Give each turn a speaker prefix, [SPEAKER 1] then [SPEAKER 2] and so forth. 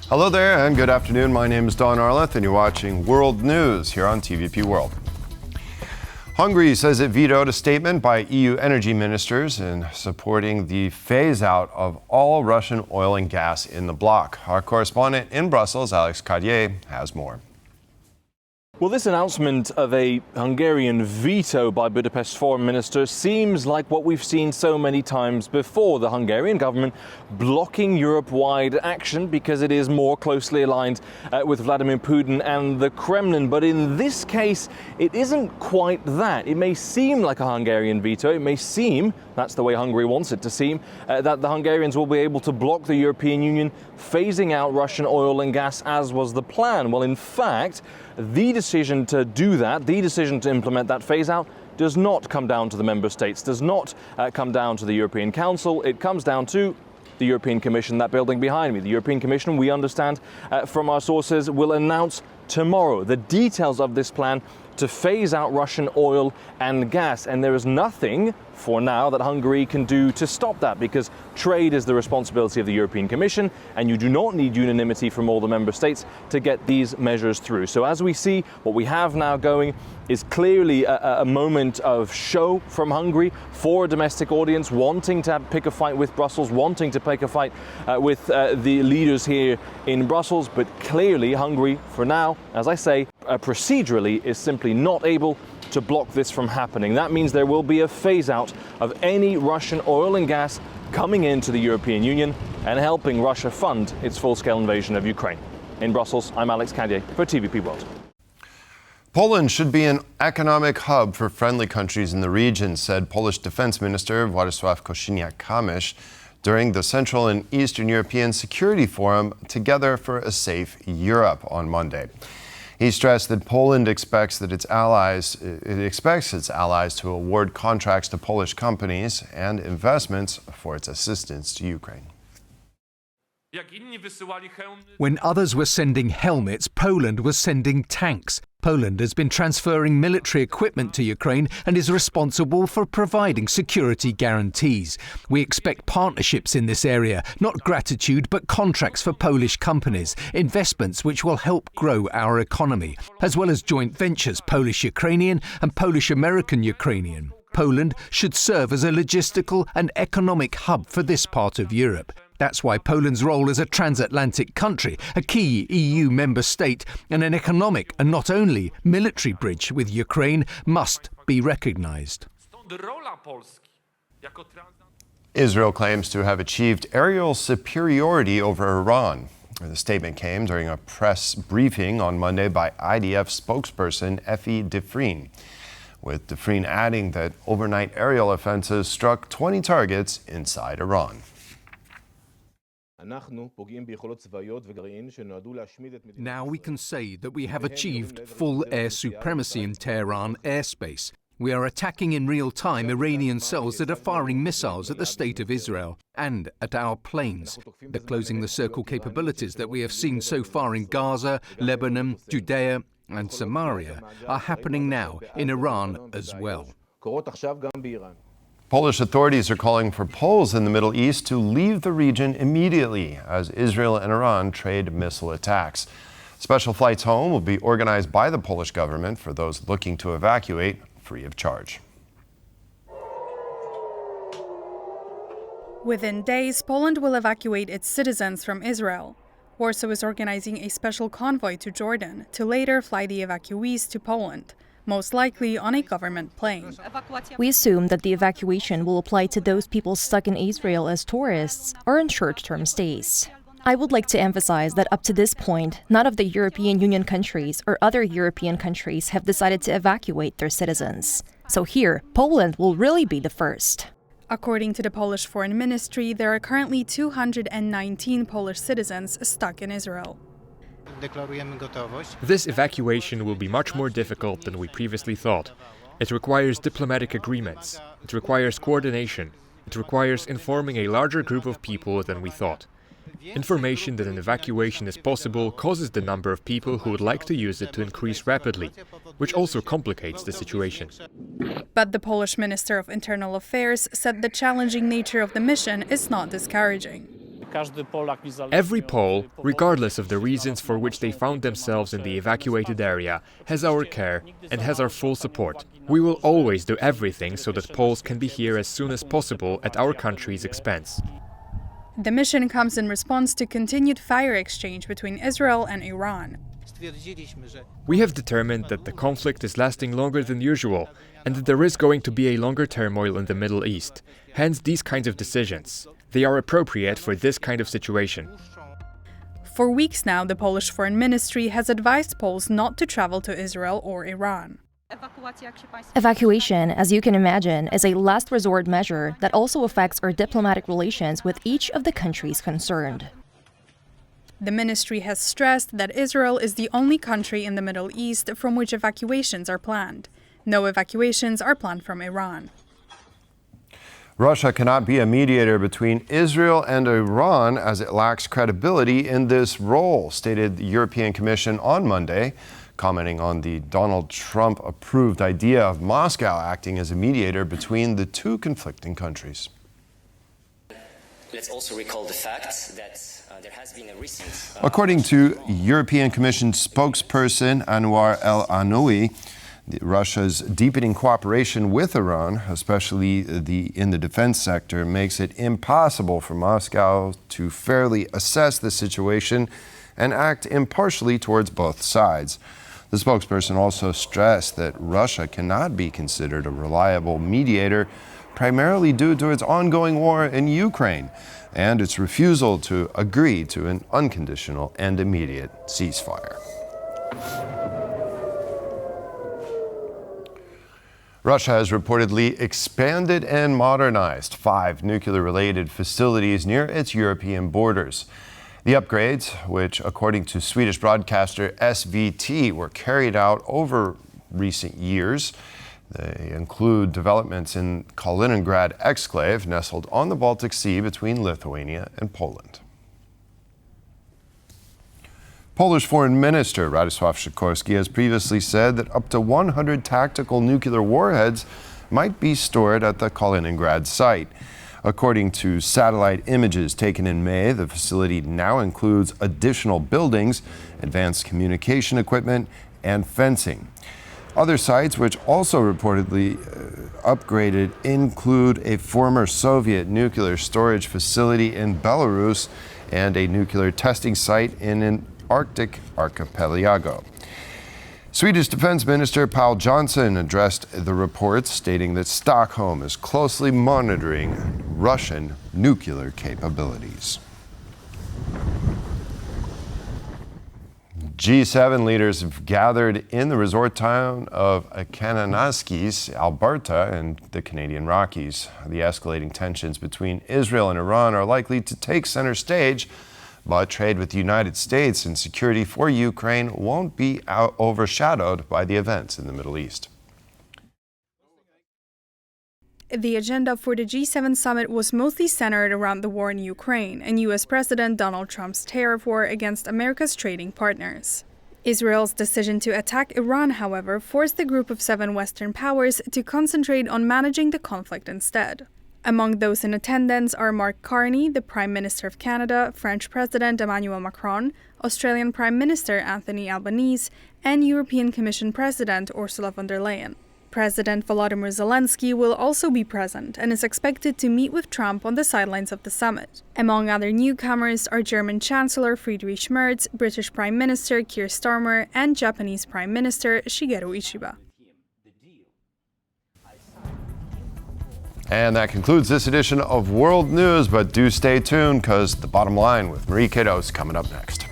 [SPEAKER 1] Hello there and good afternoon. My name is Don Arleth and you're watching World News here on TVP World. Hungary says it vetoed a statement by EU energy ministers in supporting the phase-out of all Russian oil and gas in the bloc. Our correspondent in Brussels, Alex Cardier, has more.
[SPEAKER 2] Well, this announcement of a Hungarian veto by Budapest's foreign minister seems like what we've seen so many times before, the Hungarian government blocking Europe-wide action because it is more closely aligned with Vladimir Putin and the Kremlin. But in this case, it isn't quite that. It may seem like a Hungarian veto. It may seem, that's the way Hungary wants it to seem, that the Hungarians will be able to block the European Union phasing out Russian oil and gas as was the plan. Well, in fact, the decision to do that, the decision to implement that phase out, does not come down to the member states, does not come down to the European Council. It comes down to the European Commission, that building behind me. The European Commission, we understand from our sources, will announce tomorrow the details of this plan to phase out Russian oil and gas. And there is nothing for now that Hungary can do to stop that, because trade is the responsibility of the European Commission and you do not need unanimity from all the member states to get these measures through. So as we see, what we have now going is clearly a moment of show from Hungary for a domestic audience, wanting to pick a fight with Brussels, wanting to pick a fight with the leaders here in Brussels. But clearly Hungary, for now, as I say, procedurally is simply not able to block this from happening. That means there will be a phase out of any Russian oil and gas coming into the European Union and helping Russia fund its full-scale invasion of Ukraine. In Brussels, I'm Alex Cardier for TVP World.
[SPEAKER 1] Poland should be an economic hub for friendly countries in the region, said Polish Defense Minister Władysław Kosiniak-Kamysz during the Central and Eastern European Security Forum Together for a Safe Europe on Monday. He stressed that Poland expects its allies to award contracts to Polish companies and investments for its assistance to Ukraine.
[SPEAKER 3] When others were sending helmets, Poland was sending tanks. Poland has been transferring military equipment to Ukraine and is responsible for providing security guarantees. We expect partnerships in this area, not gratitude, but contracts for Polish companies, investments which will help grow our economy, as well as joint ventures, Polish-Ukrainian and Polish-American-Ukrainian. Poland should serve as a logistical and economic hub for this part of Europe. That's why Poland's role as a transatlantic country, a key EU member state, and an economic and not only military bridge with Ukraine must be recognized.
[SPEAKER 1] Israel claims to have achieved aerial superiority over Iran. The statement came during a press briefing on Monday by IDF spokesperson Effie Defreen, with Defreen adding that overnight aerial offensives struck 20 targets inside Iran.
[SPEAKER 3] Now we can say that we have achieved full air supremacy in Tehran airspace. We are attacking in real time Iranian cells that are firing missiles at the state of Israel and at our planes. The closing the circle capabilities that we have seen so far in Gaza, Lebanon, Judea and Samaria are happening now in Iran as well.
[SPEAKER 1] Polish authorities are calling for Poles in the Middle East to leave the region immediately as Israel and Iran trade missile attacks. Special flights home will be organized by the Polish government for those looking to evacuate free of charge.
[SPEAKER 4] Within days, Poland will evacuate its citizens from Israel. Warsaw is organizing a special convoy to Jordan to later fly the evacuees to Poland, most likely on a government plane.
[SPEAKER 5] We assume that the evacuation will apply to those people stuck in Israel as tourists or on short-term stays. I would like to emphasize that up to this point, none of the European Union countries or other European countries have decided to evacuate their citizens. So here, Poland will really be the first.
[SPEAKER 4] According to the Polish Foreign Ministry, there are currently 219 Polish citizens stuck in Israel.
[SPEAKER 6] This evacuation will be much more difficult than we previously thought. It requires diplomatic agreements. It requires coordination. It requires informing a larger group of people than we thought. Information that an evacuation is possible causes the number of people who would like to use it to increase rapidly, which also complicates the situation.
[SPEAKER 4] But the Polish Minister of Internal Affairs said the challenging nature of the mission is not discouraging.
[SPEAKER 6] Every Pole, regardless of the reasons for which they found themselves in the evacuated area, has our care and has our full support. We will always do everything so that Poles can be here as soon as possible at our country's expense.
[SPEAKER 4] The mission comes in response to continued fire exchange between Israel and Iran.
[SPEAKER 6] We have determined that the conflict is lasting longer than usual and that there is going to be a longer turmoil in the Middle East. Hence these kinds of decisions. They are appropriate for this kind of situation.
[SPEAKER 4] For weeks now, the Polish Foreign Ministry has advised Poles not to travel to Israel or Iran.
[SPEAKER 5] Evacuation, as you can imagine, is a last resort measure that also affects our diplomatic relations with each of the countries concerned.
[SPEAKER 4] The ministry has stressed that Israel is the only country in the Middle East from which evacuations are planned. No evacuations are planned from Iran.
[SPEAKER 1] Russia cannot be a mediator between Israel and Iran as it lacks credibility in this role, stated the European Commission on Monday, commenting on the Donald Trump-approved idea of Moscow acting as a mediator between the two conflicting countries.
[SPEAKER 7] Let's also recall the fact that there has been a recent...
[SPEAKER 1] According to European Commission spokesperson Anwar El-Anoui, Russia's deepening cooperation with Iran, especially in the defense sector, makes it impossible for Moscow to fairly assess the situation and act impartially towards both sides. The spokesperson also stressed that Russia cannot be considered a reliable mediator, primarily due to its ongoing war in Ukraine and its refusal to agree to an unconditional and immediate ceasefire. Russia has reportedly expanded and modernized 5 nuclear-related facilities near its European borders. The upgrades, which according to Swedish broadcaster SVT were carried out over recent years, they include developments in Kaliningrad exclave, nestled on the Baltic Sea between Lithuania and Poland. Polish Foreign Minister Władysław has previously said that up to 100 tactical nuclear warheads might be stored at the Kaliningrad site. According to satellite images taken in May, the facility now includes additional buildings, advanced communication equipment, and fencing. Other sites which also reportedly upgraded include a former Soviet nuclear storage facility in Belarus and a nuclear testing site in an Arctic archipelago. Swedish Defense Minister Paul Johnson addressed the reports, stating that Stockholm is closely monitoring Russian nuclear capabilities. G7 leaders have gathered in the resort town of Kosiniak-Kamysz, Alberta, in the Canadian Rockies. The escalating tensions between Israel and Iran are likely to take center stage, but trade with the United States and security for Ukraine won't be overshadowed by the events in the Middle East.
[SPEAKER 4] The agenda for the G7 summit was mostly centered around the war in Ukraine and U.S. President Donald Trump's tariff war against America's trading partners. Israel's decision to attack Iran, however, forced the group of 7 Western powers to concentrate on managing the conflict instead. Among those in attendance are Mark Carney, the Prime Minister of Canada, French President Emmanuel Macron, Australian Prime Minister Anthony Albanese, and European Commission President Ursula von der Leyen. President Volodymyr Zelensky will also be present and is expected to meet with Trump on the sidelines of the summit. Among other newcomers are German Chancellor Friedrich Merz, British Prime Minister Keir Starmer, and Japanese Prime Minister Shigeru Ishiba.
[SPEAKER 1] And that concludes this edition of World News, but do stay tuned because the bottom line with Marie Cato is coming up next.